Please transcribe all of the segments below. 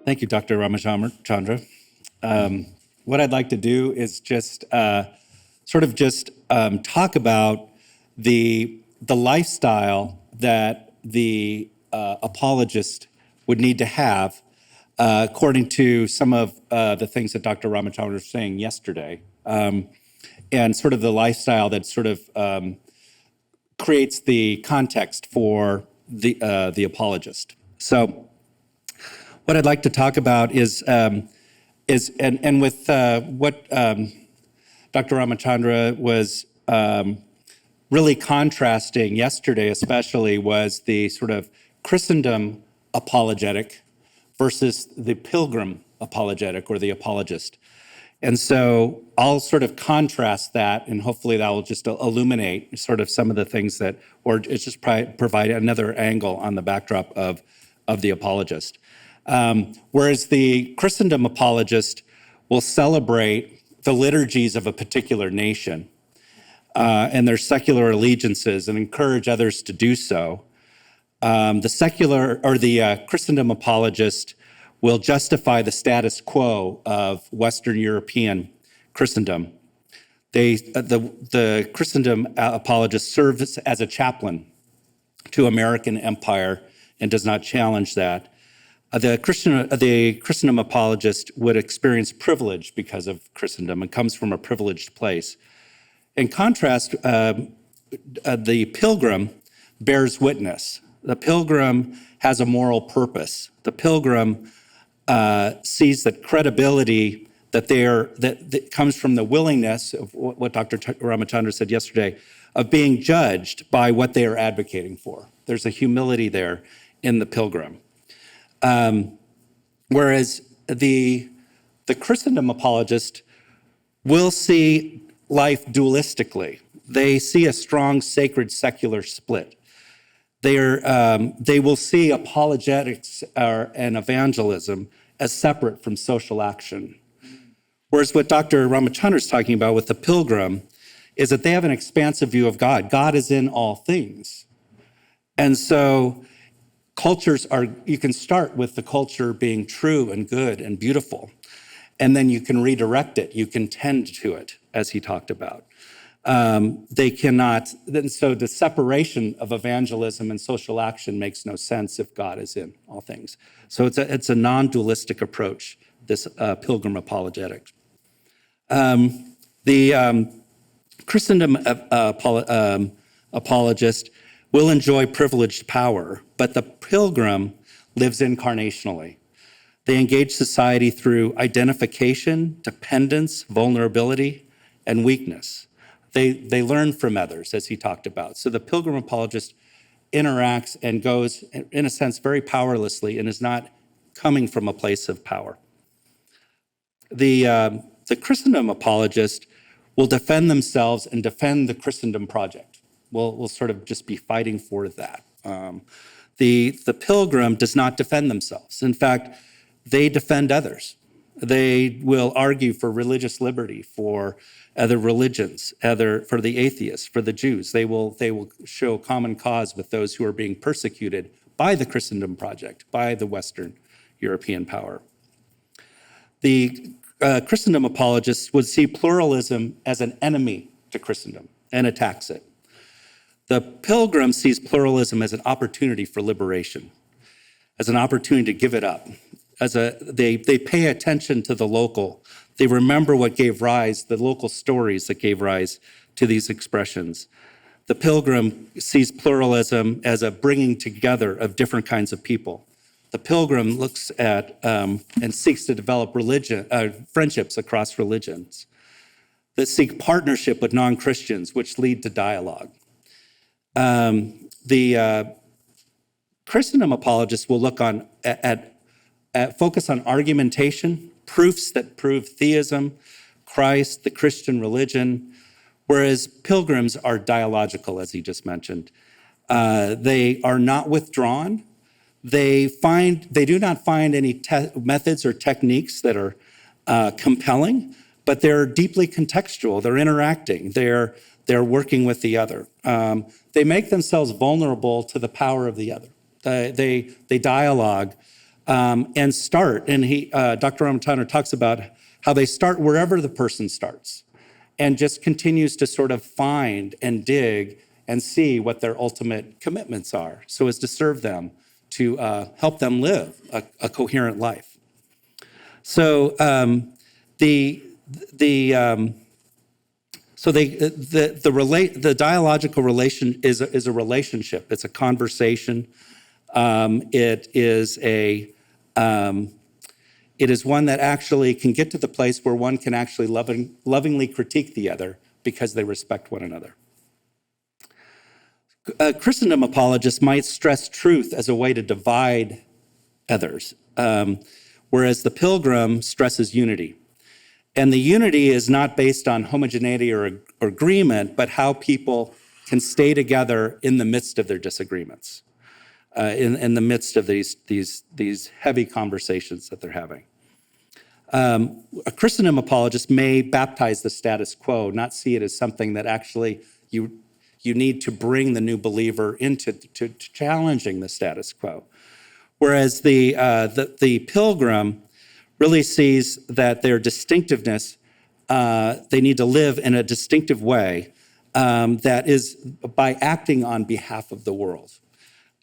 Thank you, Dr. Ramachandra. What I'd like to do is just talk about the lifestyle that the apologist would need to have, according to some of the things that Dr. Ramachandra was saying yesterday, and sort of the lifestyle that creates the context for the apologist. So, what I'd like to talk about is what Dr. Ramachandra was really contrasting yesterday, especially, was the sort of Christendom apologetic versus the pilgrim apologetic or the apologist. And so I'll sort of contrast that, and hopefully that will just illuminate sort of some of the things that, or it's just provide another angle on the backdrop of the apologist. Whereas the Christendom apologist will celebrate the liturgies of a particular nation and their secular allegiances and encourage others to do so. The Christendom apologist will justify the status quo of Western European Christendom. The Christendom apologist serves as a chaplain to American empire and does not challenge that. The Christendom apologist would experience privilege because of Christendom and comes from a privileged place. In contrast, the pilgrim bears witness. The pilgrim has a moral purpose. The pilgrim sees that credibility that comes from the willingness of what Dr. Ramachandra said yesterday, of being judged by what they are advocating for. There's a humility there in the pilgrim. Whereas the Christendom apologist will see life dualistically. They see a strong sacred secular split. They will see apologetics and evangelism as separate from social action. Whereas what Dr. Ramachandra is talking about with the pilgrim is that they have an expansive view of God. God is in all things. And so you can start with the culture being true and good and beautiful, and then you can redirect it, you can tend to it, as he talked about. They cannot, and so the separation of evangelism and social action makes no sense if God is in all things. So it's a non-dualistic approach, this pilgrim apologetic. The Christendom apologist will enjoy privileged power, but the pilgrim lives incarnationally. They engage society through identification, dependence, vulnerability, and weakness. They learn from others, as he talked about. So the pilgrim apologist interacts and goes, in a sense, very powerlessly and is not coming from a place of power. The Christendom apologist will defend themselves and defend the Christendom project. We'll sort of just be fighting for that. The pilgrim does not defend themselves. In fact, they defend others. They will argue for religious liberty, for other religions, for the atheists, for the Jews. They will show common cause with those who are being persecuted by the Christendom project, by the Western European power. The Christendom apologists would see pluralism as an enemy to Christendom and attacks it. The pilgrim sees pluralism as an opportunity for liberation, as an opportunity to give it up. They pay attention to the local. They remember what gave rise, the local stories that gave rise to these expressions. The pilgrim sees pluralism as a bringing together of different kinds of people. The pilgrim looks at and seeks to develop friendships across religions that seek partnership with non-Christians, which lead to dialogue. The Christendom apologists will look focus on argumentation, proofs that prove theism, Christ, the Christian religion, whereas pilgrims are dialogical, as he just mentioned. They are not withdrawn. They do not find any methods or techniques that are compelling, but they're deeply contextual. They're interacting. They're working with the other. They make themselves vulnerable to the power of the other. They dialogue and start. And Dr. Ramachandra talks about how they start wherever the person starts and just continues to sort of find and dig and see what their ultimate commitments are so as to serve them, to help them live a coherent life. So the dialogical relation is a relationship. It's a conversation. It is one that actually can get to the place where one can actually lovingly critique the other because they respect one another. Christendom apologists might stress truth as a way to divide others, whereas the pilgrim stresses unity. And the unity is not based on homogeneity or agreement, but how people can stay together in the midst of their disagreements, in the midst of these heavy conversations that they're having. A Christendom apologist may baptize the status quo, not see it as something that actually you need to bring the new believer into to challenging the status quo. Whereas the pilgrim really sees that their distinctiveness, they need to live in a distinctive way that is by acting on behalf of the world.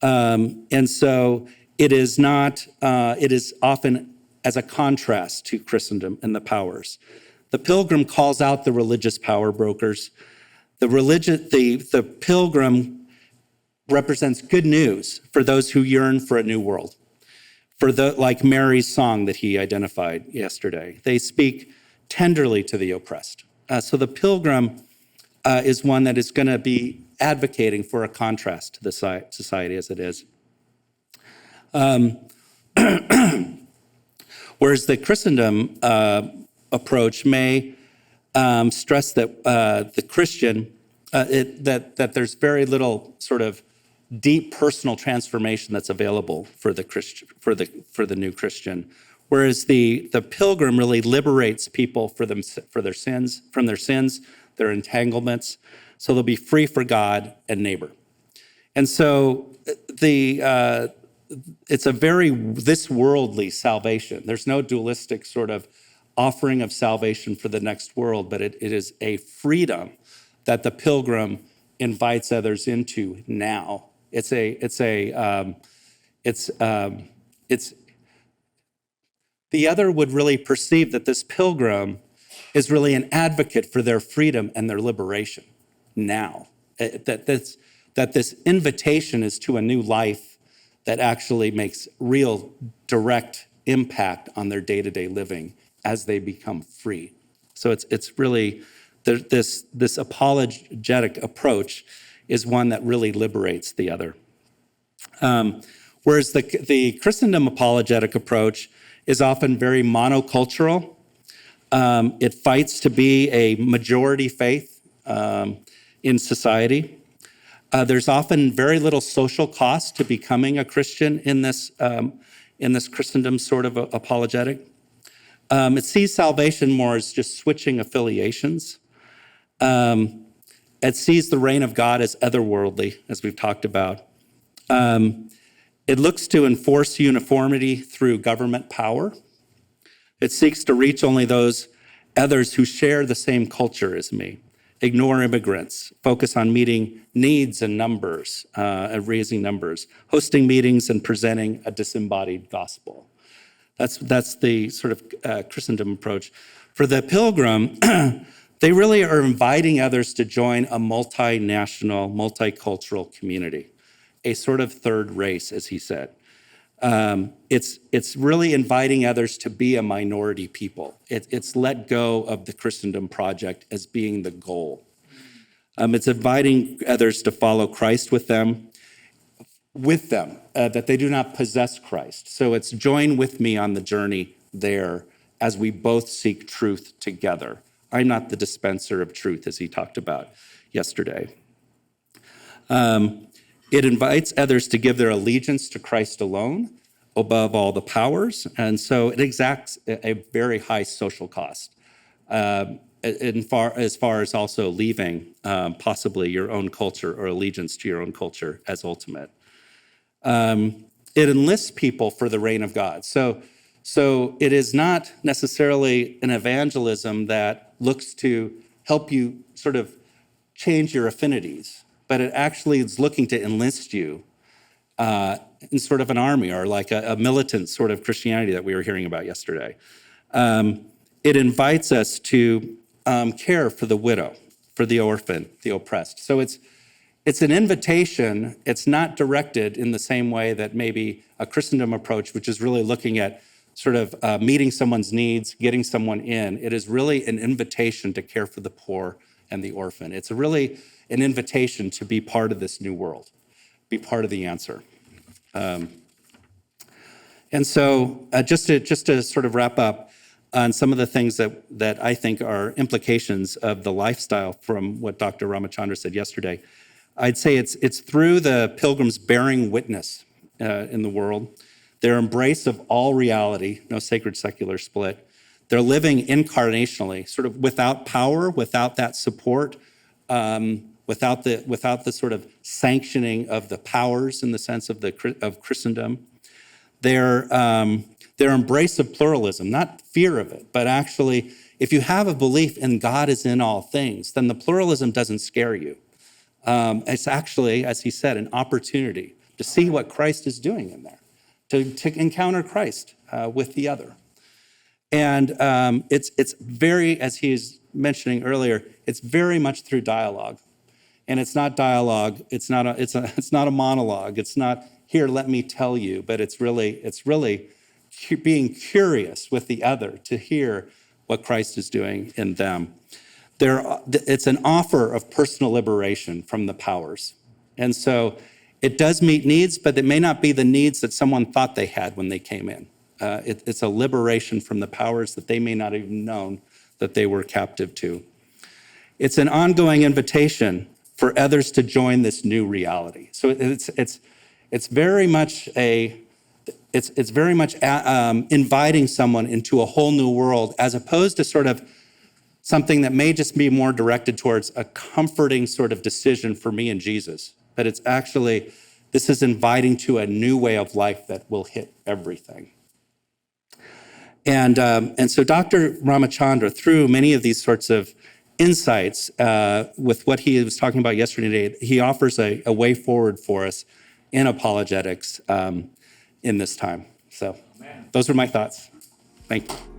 And so it is not, it is often as a contrast to Christendom and the powers. The pilgrim calls out the religious power brokers. The pilgrim represents good news for those who yearn for a new world. Like Mary's song that he identified yesterday. They speak tenderly to the oppressed. So the pilgrim is one that is going to be advocating for a contrast to the society as it is. Whereas the Christendom approach may stress that the Christian, that there's very little sort of deep personal transformation that's available for the Christian, for the new Christian, whereas the pilgrim really liberates people from their sins, their entanglements, so they'll be free for God and neighbor. And so it's a very this worldly salvation. There's no dualistic sort of offering of salvation for the next world, but it is a freedom that the pilgrim invites others into now. The other would really perceive that this pilgrim is really an advocate for their freedom and their liberation now. That this invitation is to a new life that actually makes real direct impact on their day-to-day living as they become free. So it's really this apologetic approach is one that really liberates the other. Whereas the Christendom apologetic approach is often very monocultural. It fights to be a majority faith in society. There's often very little social cost to becoming a Christian in this Christendom sort of apologetic. It sees salvation more as just switching affiliations. It sees the reign of God as otherworldly, as we've talked about. It looks to enforce uniformity through government power. It seeks to reach only those others who share the same culture as me, ignore immigrants, focus on meeting needs and numbers, raising numbers, hosting meetings and presenting a disembodied gospel. That's the sort of Christendom approach. For the pilgrim, they really are inviting others to join a multinational, multicultural community, a sort of third race, as he said. It's really inviting others to be a minority people. It's let go of the Christendom project as being the goal. It's inviting others to follow Christ with them, that they do not possess Christ. So it's join with me on the journey there as we both seek truth together. I'm not the dispenser of truth, as he talked about yesterday. It invites others to give their allegiance to Christ alone above all the powers, and so it exacts a very high social cost, as far as also leaving possibly your own culture or allegiance to your own culture as ultimate. it enlists people for the reign of God. So it is not necessarily an evangelism that looks to help you sort of change your affinities, but it actually is looking to enlist you in sort of an army, or like a militant sort of Christianity that we were hearing about yesterday. It invites us to care for the widow, for the orphan, the oppressed. So it's an invitation. It's not directed in the same way that maybe a Christendom approach, which is really looking at sort of meeting someone's needs, getting someone in. It is really an invitation to care for the poor and the orphan. It's really an invitation to be part of this new world, be part of the answer. And so just to sort of wrap up on some of the things that I think are implications of the lifestyle from what Dr. Ramachandra said yesterday, I'd say it's through the pilgrims bearing witness in the world, their embrace of all reality, no sacred secular split. They're living incarnationally, sort of without power, without that support, without the sort of sanctioning of the powers in the sense of Christendom. Their embrace of pluralism, not fear of it, but actually, if you have a belief in God is in all things, then the pluralism doesn't scare you. It's actually, as he said, an opportunity to see what Christ is doing in there, to encounter Christ with the other. And it's very, as he's mentioning earlier, it's very much through dialogue. And it's not dialogue, it's not a monologue, it's not, here, let me tell you, but it's really being curious with the other to hear what Christ is doing in them. It's an offer of personal liberation from the powers. And so it does meet needs, but it may not be the needs that someone thought they had when they came in. It's a liberation from the powers that they may not have even known that they were captive to. It's an ongoing invitation for others to join this new reality. So it's very much inviting someone into a whole new world, as opposed to sort of something that may just be more directed towards a comforting sort of decision for me and Jesus. But it's actually, this is inviting to a new way of life that will hit everything. And so Dr. Ramachandra, through many of these sorts of insights with what he was talking about yesterday, he offers a way forward for us in apologetics in this time. So those are my thoughts. Thank you.